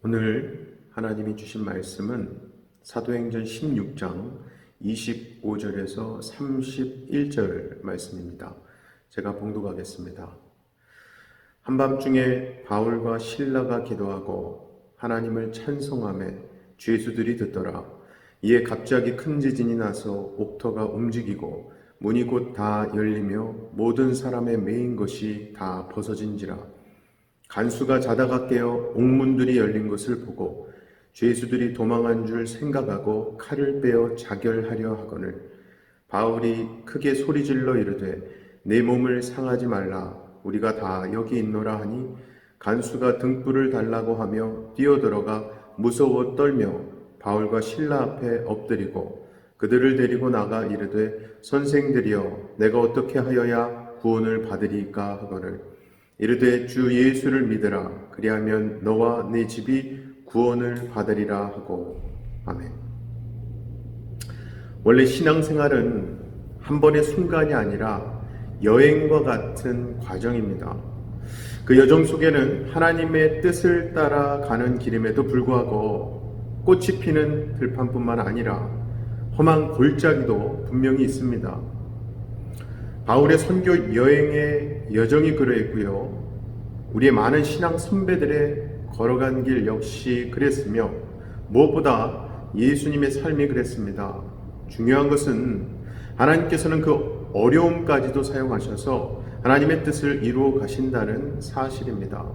오늘 하나님이 주신 말씀은 사도행전 16장 25절에서 31절 말씀입니다. 제가 봉독하겠습니다. 한밤중에 바울과 실라가 기도하고 하나님을 찬송하며 죄수들이 듣더라. 이에 갑자기 큰 지진이 나서 옥터가 움직이고 문이 곧 다 열리며 모든 사람의 매인 것이 다 벗어진지라. 간수가 자다가 깨어 옥문들이 열린 것을 보고 죄수들이 도망한 줄 생각하고 칼을 빼어 자결하려 하거늘 바울이 크게 소리질러 이르되 내 몸을 상하지 말라. 우리가 다 여기 있노라 하니 간수가 등불을 달라고 하며 뛰어들어가 무서워 떨며 바울과 실라 앞에 엎드리고 그들을 데리고 나가 이르되 선생들이여 내가 어떻게 하여야 구원을 받으리까 하거늘 이르되 주 예수를 믿으라. 그리하면 너와 네 집이 구원을 받으리라 하고. 아멘. 원래 신앙생활은 한 번의 순간이 아니라 여행과 같은 과정입니다. 그 여정 속에는 하나님의 뜻을 따라가는 길임에도 불구하고 꽃이 피는 들판뿐만 아니라 험한 골짜기도 분명히 있습니다. 바울의 선교 여행의 여정이 그러했고요. 우리의 많은 신앙 선배들의 걸어간 길 역시 그랬으며 무엇보다 예수님의 삶이 그랬습니다. 중요한 것은 하나님께서는 그 어려움까지도 사용하셔서 하나님의 뜻을 이루어 가신다는 사실입니다.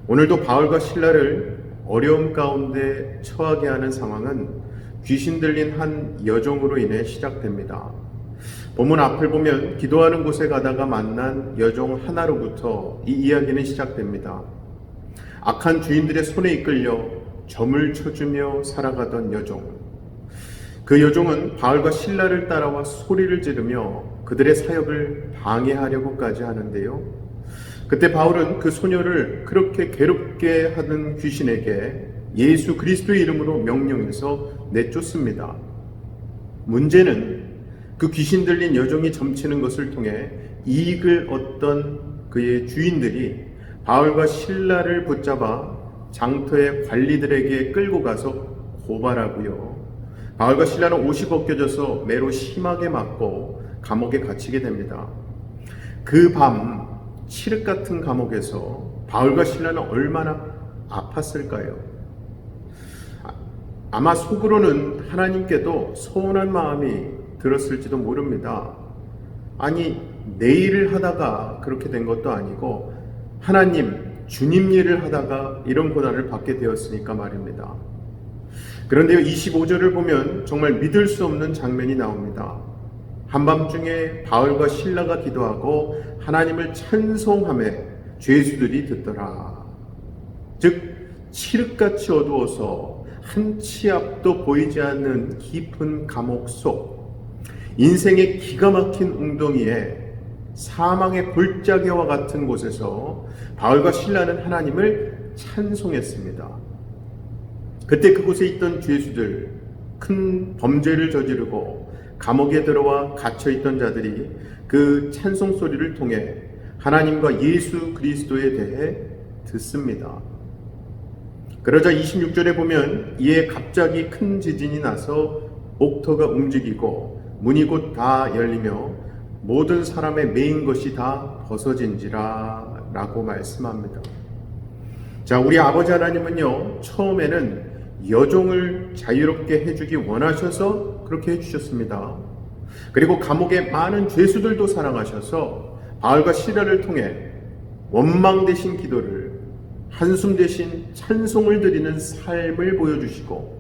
오늘도 바울과 실라를 어려움 가운데 처하게 하는 상황은 귀신 들린 한 여종으로 인해 시작됩니다. 본문 앞을 보면 기도하는 곳에 가다가 만난 여종 하나로부터 이 이야기는 시작됩니다. 악한 주인들의 손에 이끌려 점을 쳐주며 살아가던 여종. 그 여종은 바울과 실라를 따라와 소리를 지르며 그들의 사역을 방해하려고까지 하는데요. 그때 바울은 그 소녀를 그렇게 괴롭게 하던 귀신에게 예수 그리스도의 이름으로 명령해서 내쫓습니다. 문제는 그 귀신 들린 여종이 점치는 것을 통해 이익을 얻던 그의 주인들이 바울과 실라를 붙잡아 장터의 관리들에게 끌고 가서 고발하고요. 바울과 실라는 옷이 벗겨져서 매로 심하게 맞고 감옥에 갇히게 됩니다. 그 밤 칠흑 같은 감옥에서 바울과 실라는 얼마나 아팠을까요? 아마 속으로는 하나님께도 서운한 마음이 들었을지도 모릅니다. 아니, 내 일을 하다가 그렇게 된 것도 아니고 하나님, 주님 일을 하다가 이런 고난을 받게 되었으니까 말입니다. 그런데요, 25절을 보면 정말 믿을 수 없는 장면이 나옵니다. 한밤중에 바울과 실라가 기도하고 하나님을 찬송하며 죄수들이 듣더라. 즉 칠흑같이 어두워서 한 치 앞도 보이지 않는 깊은 감옥 속 인생의 기가 막힌 웅덩이에 사망의 골짜기와 같은 곳에서 바울과 실라는 하나님을 찬송했습니다. 그때 그곳에 있던 죄수들, 큰 범죄를 저지르고 감옥에 들어와 갇혀있던 자들이 그 찬송 소리를 통해 하나님과 예수 그리스도에 대해 듣습니다. 그러자 26절에 보면 이에 갑자기 큰 지진이 나서 옥터가 움직이고 문이 곧 다 열리며 모든 사람의 매인 것이 다 벗어진지라 라고 말씀합니다. 자, 우리 아버지 하나님은요, 처음에는 여종을 자유롭게 해주기 원하셔서 그렇게 해주셨습니다. 그리고 감옥에 많은 죄수들도 사랑하셔서 바울과 실라를 통해 원망 대신 기도를, 한숨 대신 찬송을 드리는 삶을 보여주시고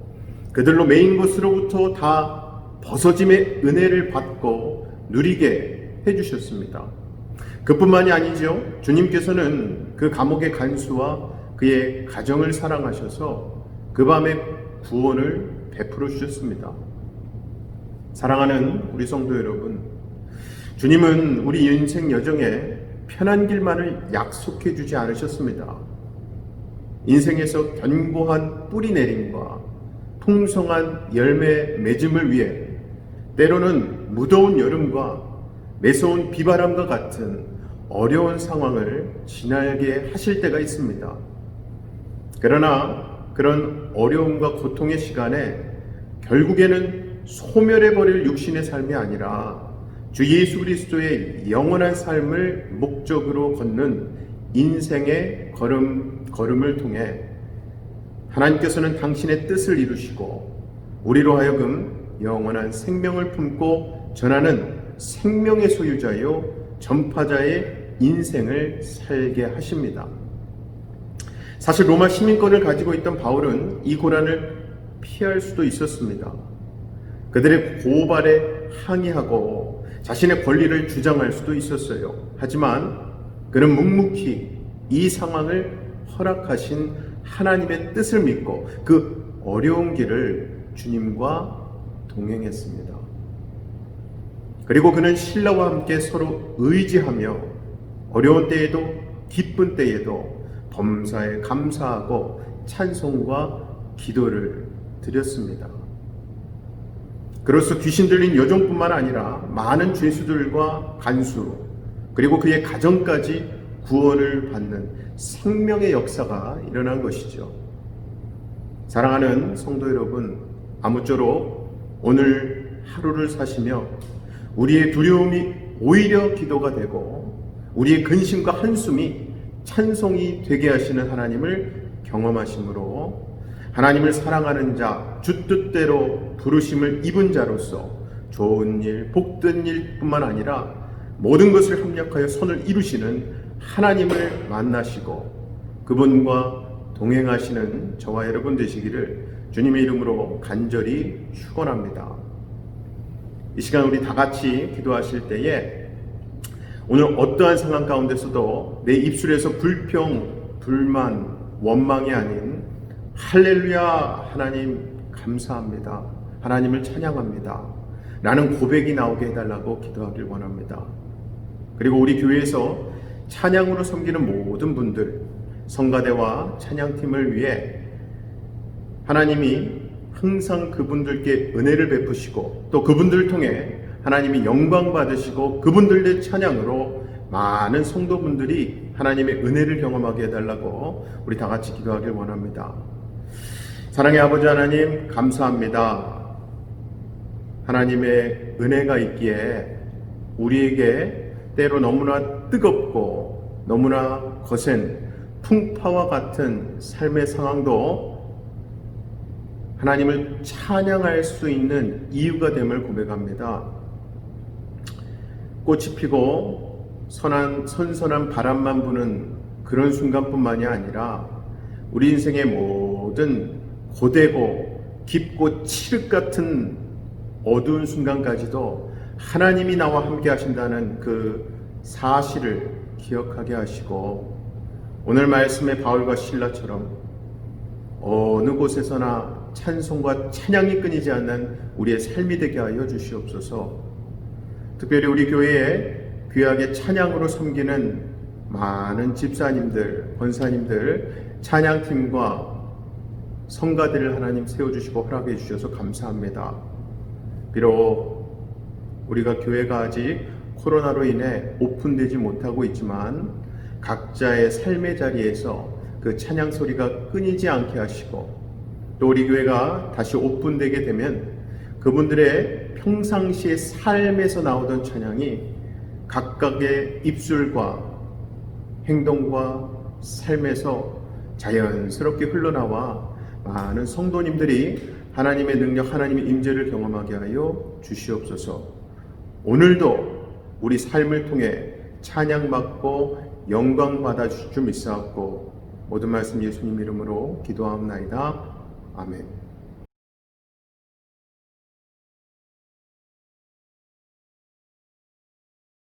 그들로 매인 것으로부터 다 벗어짐의 은혜를 받고 누리게 해주셨습니다. 그뿐만이 아니죠. 주님께서는 그 감옥의 간수와 그의 가정을 사랑하셔서 그 밤에 구원을 베풀어 주셨습니다. 사랑하는 우리 성도 여러분, 주님은 우리 인생 여정에 편한 길만을 약속해 주지 않으셨습니다. 인생에서 견고한 뿌리 내림과 풍성한 열매 맺음을 위해 때로는 무더운 여름과 매서운 비바람과 같은 어려운 상황을 지나게 하실 때가 있습니다. 그러나 그런 어려움과 고통의 시간에 결국에는 소멸해버릴 육신의 삶이 아니라 주 예수 그리스도의 영원한 삶을 목적으로 걷는 인생의 걸음을 통해 하나님께서는 당신의 뜻을 이루시고 우리로 하여금 영원한 생명을 품고 전하는 생명의 소유자요 전파자의 인생을 살게 하십니다. 사실 로마 시민권을 가지고 있던 바울은 이 고난을 피할 수도 있었습니다. 그들의 고발에 항의하고 자신의 권리를 주장할 수도 있었어요. 하지만 그는 묵묵히 이 상황을 허락하신 하나님의 뜻을 믿고 그 어려운 길을 주님과 동행했습니다. 그리고 그는 신라와 함께 서로 의지하며 어려운 때에도 기쁜 때에도 범사에 감사하고 찬송과 기도를 드렸습니다. 그로써 귀신 들린 여종뿐만 아니라 많은 죄수들과 간수 그리고 그의 가정까지 구원을 받는 생명의 역사가 일어난 것이죠. 사랑하는 성도 여러분, 아무쪼록 오늘 하루를 사시며 우리의 두려움이 오히려 기도가 되고 우리의 근심과 한숨이 찬송이 되게 하시는 하나님을 경험하심으로 하나님을 사랑하는 자, 주 뜻대로 부르심을 입은 자로서 좋은 일, 복된 일뿐만 아니라 모든 것을 합력하여 선을 이루시는 하나님을 만나시고 그분과 동행하시는 저와 여러분 되시기를 주님의 이름으로 간절히 축원합니다. 이 시간 우리 다 같이 기도하실 때에 오늘 어떠한 상황 가운데서도 내 입술에서 불평, 불만, 원망이 아닌 할렐루야 하나님 감사합니다. 하나님을 찬양합니다. 라는 고백이 나오게 해달라고 기도하길 원합니다. 그리고 우리 교회에서 찬양으로 섬기는 모든 분들, 성가대와 찬양팀을 위해 하나님이 항상 그분들께 은혜를 베푸시고 또 그분들을 통해 하나님이 영광 받으시고 그분들의 찬양으로 많은 성도분들이 하나님의 은혜를 경험하게 해달라고 우리 다 같이 기도하길 원합니다. 사랑의 아버지 하나님 감사합니다. 하나님의 은혜가 있기에 우리에게 때로 너무나 뜨겁고 너무나 거센 풍파와 같은 삶의 상황도 하나님을 찬양할 수 있는 이유가 됨을 고백합니다. 꽃이 피고 선선한 바람만 부는 그런 순간뿐만이 아니라 우리 인생의 모든 고되고 깊고 칠흑 같은 어두운 순간까지도 하나님이 나와 함께 하신다는 그 사실을 기억하게 하시고 오늘 말씀의 바울과 실라처럼 어느 곳에서나 찬송과 찬양이 끊이지 않는 우리의 삶이 되게 하여 주시옵소서. 특별히 우리 교회에 귀하게 찬양으로 섬기는 많은 집사님들, 권사님들, 찬양팀과 성가들을 하나님 세워주시고 허락해 주셔서 감사합니다. 비록 우리가 교회가 아직 코로나로 인해 오픈되지 못하고 있지만 각자의 삶의 자리에서 그 찬양 소리가 끊이지 않게 하시고 또 우리 교회가 다시 오픈되게 되면 그분들의 평상시의 삶에서 나오던 찬양이 각각의 입술과 행동과 삶에서 자연스럽게 흘러나와 많은 성도님들이 하나님의 능력, 하나님의 임재를 경험하게 하여 주시옵소서. 오늘도 우리 삶을 통해 찬양받고 영광 받아 주실 줄 믿사옵고 모든 말씀 예수님 이름으로 기도하옵나이다. 아멘.